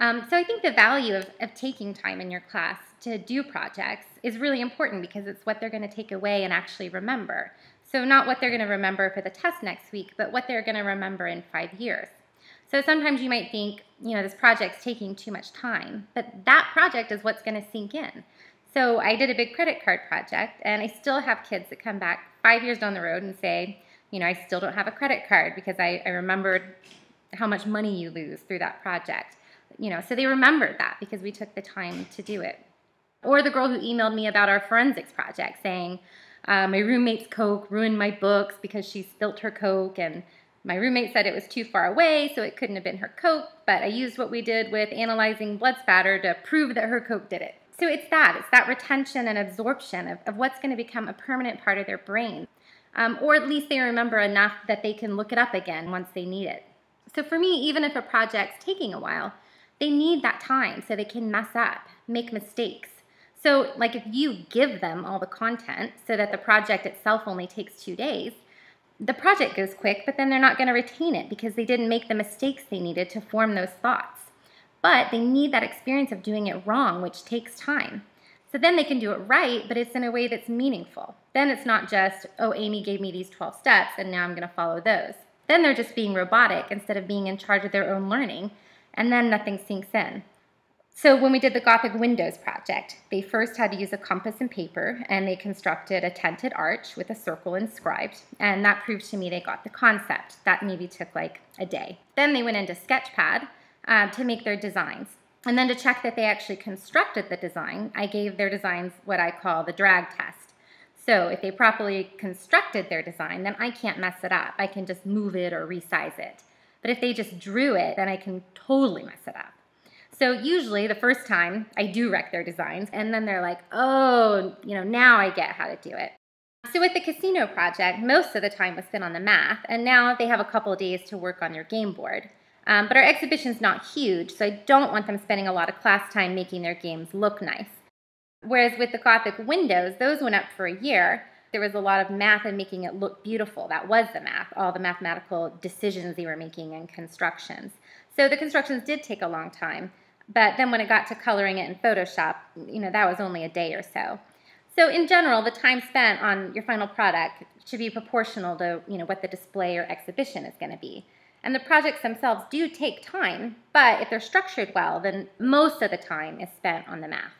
So I think the value of taking time in your class to do projects is really important because it's what they're going to take away and actually remember. So not what they're going to remember for the test next week, but what they're going to remember in 5 years. So sometimes you might think, this project's taking too much time, but that project is what's going to sink in. So I did a big credit card project, and I still have kids that come back 5 years down the road and say, I still don't have a credit card because I remembered how much money you lose through that project. So they remembered that because we took the time to do it. Or the girl who emailed me about our forensics project saying, my roommate's Coke ruined my books because she spilt her Coke, and my roommate said it was too far away, so it couldn't have been her Coke, but I used what we did with analyzing blood spatter to prove that her Coke did it. So it's that retention and absorption of what's going to become a permanent part of their brain. Or at least they remember enough that they can look it up again once they need it. So for me, even if a project's taking a while, they need that time so they can mess up, make mistakes. So like if you give them all the content so that the project itself only takes 2 days, the project goes quick, but then they're not going to retain it because they didn't make the mistakes they needed to form those thoughts. But they need that experience of doing it wrong, which takes time. So then they can do it right, but it's in a way that's meaningful. Then it's not just, oh, Amy gave me these 12 steps and now I'm going to follow those. Then they're just being robotic instead of being in charge of their own learning, and then nothing sinks in. So when we did the Gothic windows project, they first had to use a compass and paper, and they constructed a tented arch with a circle inscribed, and that proved to me they got the concept. That maybe took like a day. Then they went into Sketchpad to make their designs. And then to check that they actually constructed the design, I gave their designs what I call the drag test. So if they properly constructed their design, then I can't mess it up. I can just move it or resize it. But if they just drew it, then I can totally mess it up. So usually the first time I do wreck their designs, and then they're like, oh, now I get how to do it. So with the casino project, most of the time was spent on the math, and now they have a couple of days to work on your game board. But our exhibition's not huge, so I don't want them spending a lot of class time making their games look nice. Whereas with the Gothic windows, those went up for a year. There was a lot of math and making it look beautiful. That was the math, all the mathematical decisions they were making and constructions. So the constructions did take a long time. But then when it got to coloring it in Photoshop, that was only a day or so. So in general, the time spent on your final product should be proportional to, what the display or exhibition is going to be. And the projects themselves do take time, but if they're structured well, then most of the time is spent on the math.